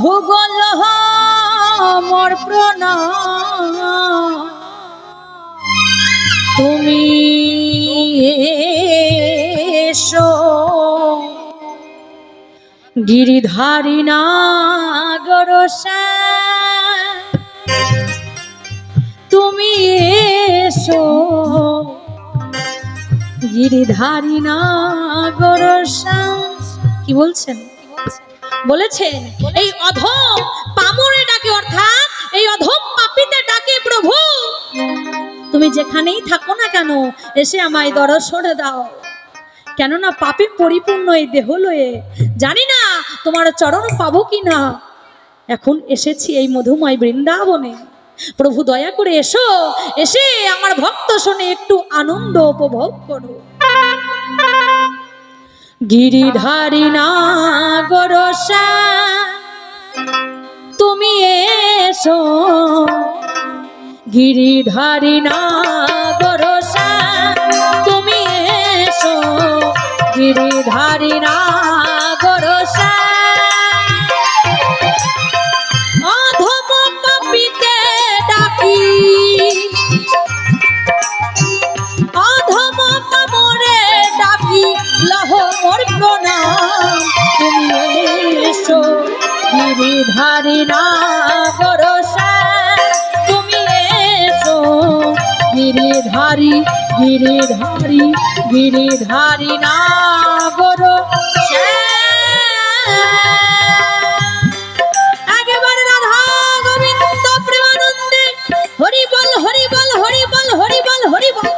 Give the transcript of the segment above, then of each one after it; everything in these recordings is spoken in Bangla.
ভূগোল মোর প্রণাম, তুমি এসো গিরিধারী নাগর শ্যাম, তুমি এসো গিরিধারী নাগর শ্যাম। কি বলছেন? বলেছেন এই অধম পামরে ডাকে, অর্থাৎ এই অধম পাপীতে ডাকে, প্রভু তুমি যেখানেই থাকো না কেন এসে আমায় দর্শন দাও, কেননা পাপে পরিপূর্ণ এই দেহ লয়ে জানি না তোমার চরণ পাবো কিনা। এখন এসেছি এই মধুময় বৃন্দাবনে, প্রভু দয়া করে এসো, এসে আমার ভক্ত শোনে একটু আনন্দ উপভোগ করো। গিরিধারী নাগর শ্যাম, তুমি এসো গিরিধারী নাগর শ্যাম, তুমি এসো গিরিধারী নাগর শ্যাম। অধম পাপীতে ডাকি, অধম পামরে ডাকি, লহ মোর প্রণাম, তুমি এসো গিরিধারী নাগর শ্যাম, তুমি এসো গিরিধারী গিরিধারী গিরিধারী নাগর শ্যাম। একেবারে রাধা গোবিন্দ প্রেমানন্দে হরি বল হরি বল হরি বল হরি বল হরি বল।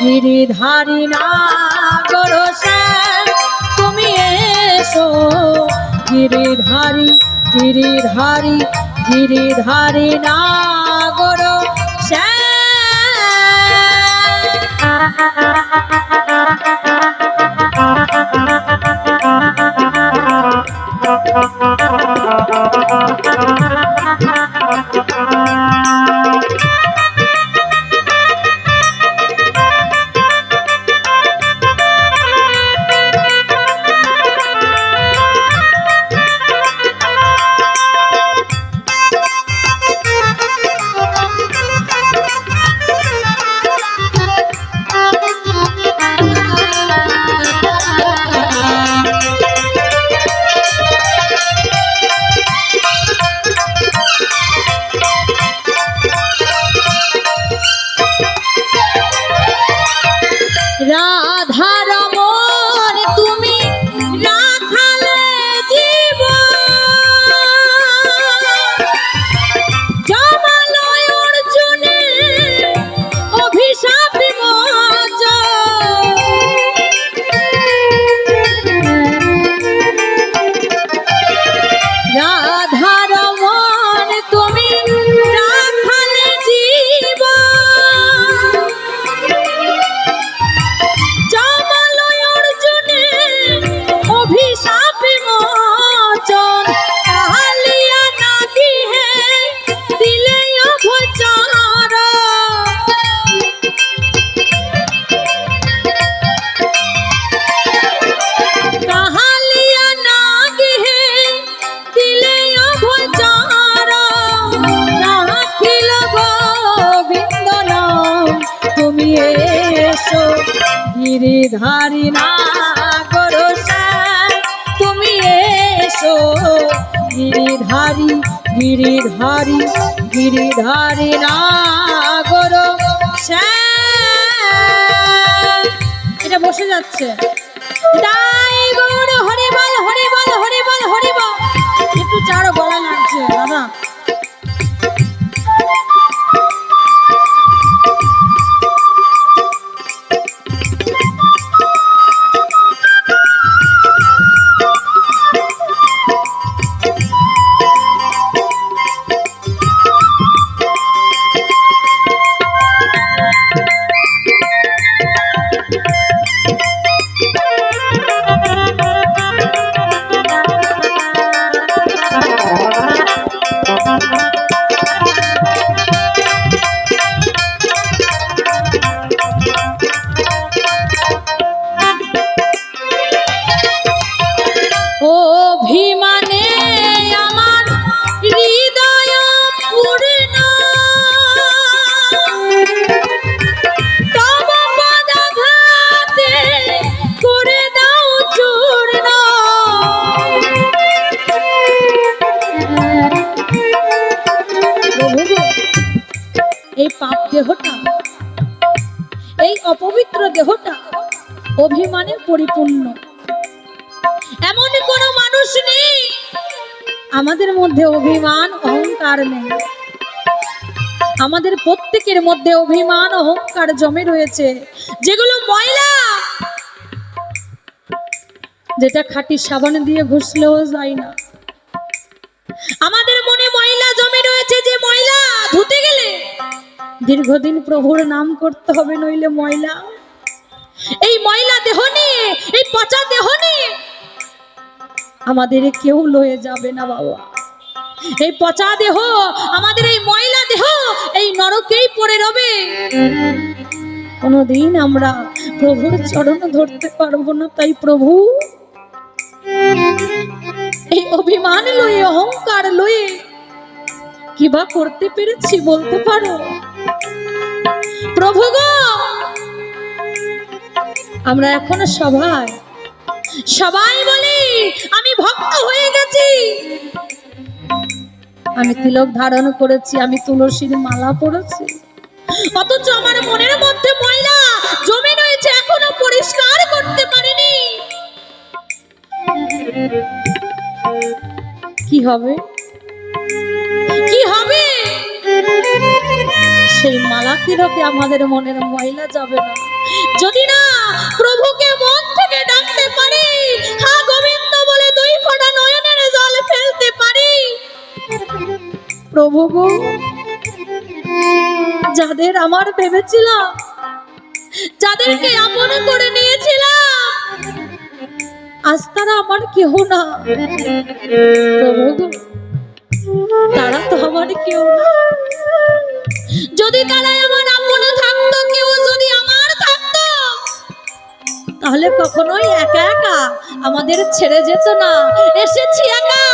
গিরিধারী নাগর শ্যাম, তুমি এসো গিরিধারী গিরিধারী গিরিধারী নাগর গিরিধারী না গোরসাই তুমি এসো গিরিধারী গিরিধারী গিরিধারী না গোরসাই। এটা বসে যাচ্ছে তাই গৌর হরি বল হরি বল হরি বল হরি বল। একটু চারো গলা লাগছে দাদা। অভিমানে আমার হৃদয় পূর্ণ তব পদাঘাতে করে দাও চূর্ণ। এই পাপ দেহটা এই অপবিত্র দেহটা অভিমানে পরিপূর্ণ। এমন কোন মানুষ নেই আমাদের মধ্যে অভিমান অহংকার নেই। আমাদের প্রত্যেকের মধ্যে অভিমান অহংকার জমে রয়েছে, যেগুলো ময়লা, যেটা খাঁটি সাবান দিয়ে ঘষলেও যায় না। আমাদের মনে ময়লা জমে রয়েছে, যে ময়লা ধুতে গেলে দীর্ঘদিন প্রভুর নাম করতে হবে, নইলে ময়লা। এই ময়লা দেহ নিয়ে, এই পচা দেহ নিয়ে আমাদের কেউ লয়ে যাবে না বাবা। এই পচা দেহ, আমাদের এই ময়লা দেহ এই নরকেই পড়ে রবে। কোনদিন আমরা প্রভুর চরণ ধরতে পারবো না। তাই প্রভু এই অভিমান লয়ে অহংকার লয়ে কিবা করতে পেরেছি বলতে পারো? প্রভু গো, আমরা এখন সবাই বলি আমি ভক্ত হয়ে গেছি, আমি তিলক ধারণ করেছি, আমি তুলসীর মালা পরেছি, অথচ আমার মনের মধ্যে ময়লা জমে রয়েছে, এখনো পরিষ্কার করতে পারিনি। কি হবে? কি হবে? সেই মালা তিলকে আমাদের মনের ময়লা যাবে না, যদি না প্রভুকে মন থেকে ডাকতে পারি, হা গোবিন্দ বলে দুই ফোঁটা নয়নের জল ফেলতে পারি। প্রভু গো, যাদের আমার ভেবেছিলাম, যাদেরকে আপন করে নিয়েছিলাম, আজ তারা আমার কেহ না। প্রভু গো, তারা তো আমার কেউ না। যদি তারা আমার আপন থাকতো, কেউ যদি আমার থাকতো, তাহলে কখনোই একা একা আমাদের ছেড়ে যেত না। এসেছি একা,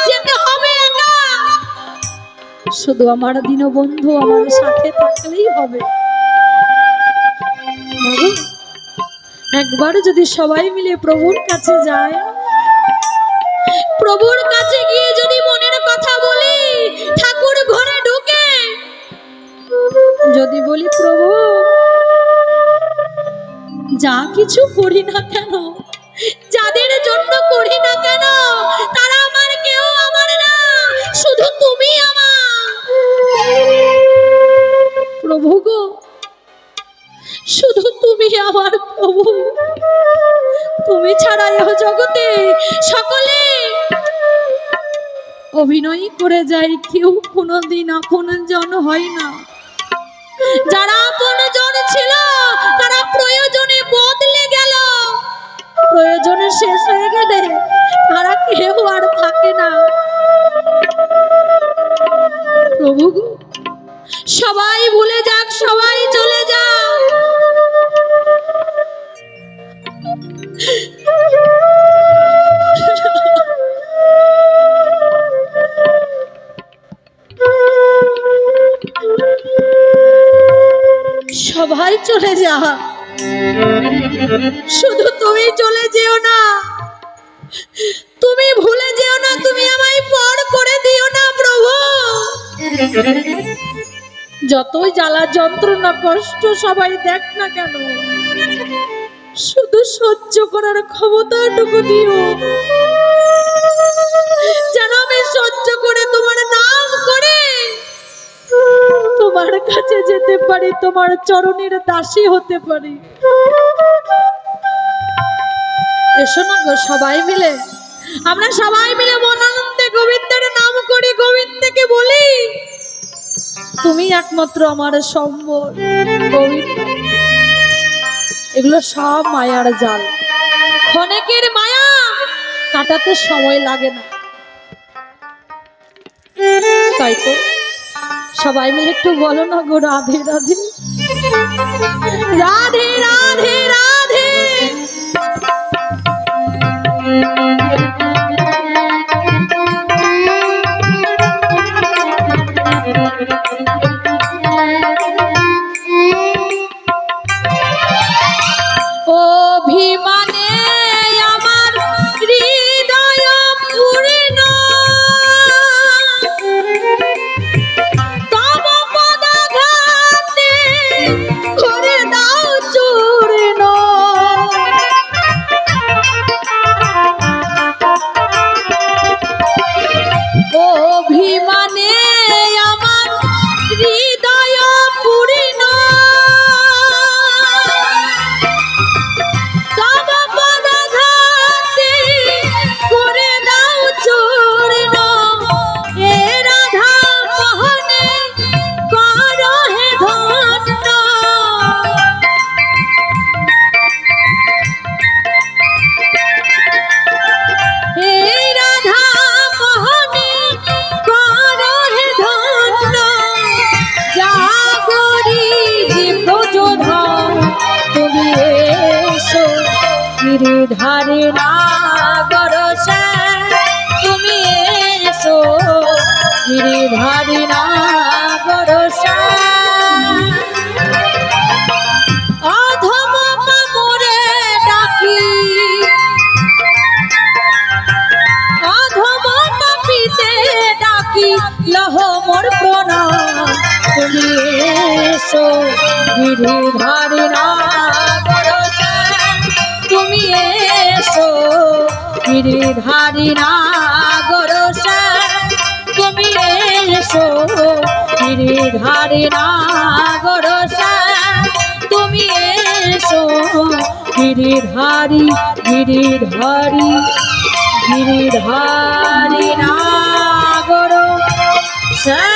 যেতে হবে একা। শুধু আমার দীনবন্ধু আমার সাথে থাকলেই হবে। একবার যদি সবাই মিলে প্রভুর কাছে যায়, প্রভুর কাছে গিয়ে যদি মনের কথা বলি, ঠাকুর ঘরে ঢুকে যদি বলি, প্রভু যা কিছু করি না কেন, যাদের জন্য করি না কেন, তারা আমার কেউ আমার না, শুধু তুমি আমার। প্রভু গো, শুধু তুমি আমার প্রভু। তুমি ছাড়া এ জগতে সকলে অভিনয় করে যায়, কেউ কোনোদিন আপনজন হয় না। যারা আপনজন ছিল তারা প্রয়োজনে বদলে গেল, প্রয়োজনে শেষ হয়ে গেলে তারা কেউ আর থাকে না। প্রভু সবাই ভুলে যাক, সবাই চলে যাক, সবাই চলে যাক, শুধু তুমি চলে যেও না, তুমি ভুলে যেও না, তুমি আমায় পর করে দিও না প্রভু। যতই জ্বালা যন্ত্রণা কষ্ট সবাই দেখ না কেন, শুধু সহ্য করার ক্ষমতাটুকু দিও, যেন আমি সহ্য করে তোমার নাম করে তোমার কাছে যেতে পারি, তোমার চরণের দাসী হতে পারি। এসো না গো সবাই মিলে, আমরা সবাই মিলে মনানন্দে গোবিন্দের নাম করি, গোবিন্দকে বলি তুমি একমাত্র আমার সম্বল। গোবিন্দ, এগুলো সব মায়ার জাল, ক্ষণিকের মায়া, কাটাতে সময় লাগে না। তাই তো সবাই মিলে একটু বলো না গো রাধে রাধে, রাধে রাধে রাধে। অভিমানে আমার হৃদয় পূর্ণ, তব পদাঘাতে করে দাও চূর্ণ। অভিমানে আমার হৃদয় পূর্ণ, তব পদাঘাতে করে দাও চূর্ণ। এ রাধা মোহনে করো হে ধন্য, হে রাধা মোহনে করো হে ধন্য। জাগরি জীবযোধন তুমি এসো, গিরিধারী নাগর শ্যাম তুমি এসো, গিরিধারী নাগর শ্যাম। অধম পামরে ডাকি, অধম পাপিতে ডাকি, লহ মোর প্রণাম তুমি এসো, গিরিধারী নাগর শ্যাম তুমি এসো, গিরিধারী নাগর শ্যাম তুমি এসো, গিরিধারী নাগর শ্যাম তুমি এসো, গিরিধারী গিরিধারী গিরিধারী নাগর শ্যাম।